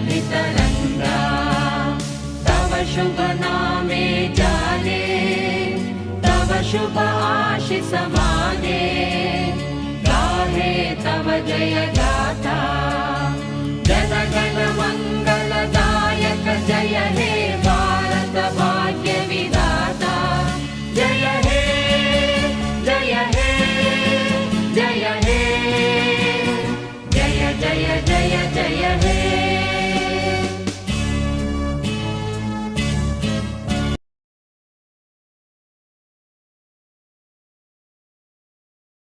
तरङ्गा तव शुभ नामे जाने तव शुभ आशीष माने गाहे तव जय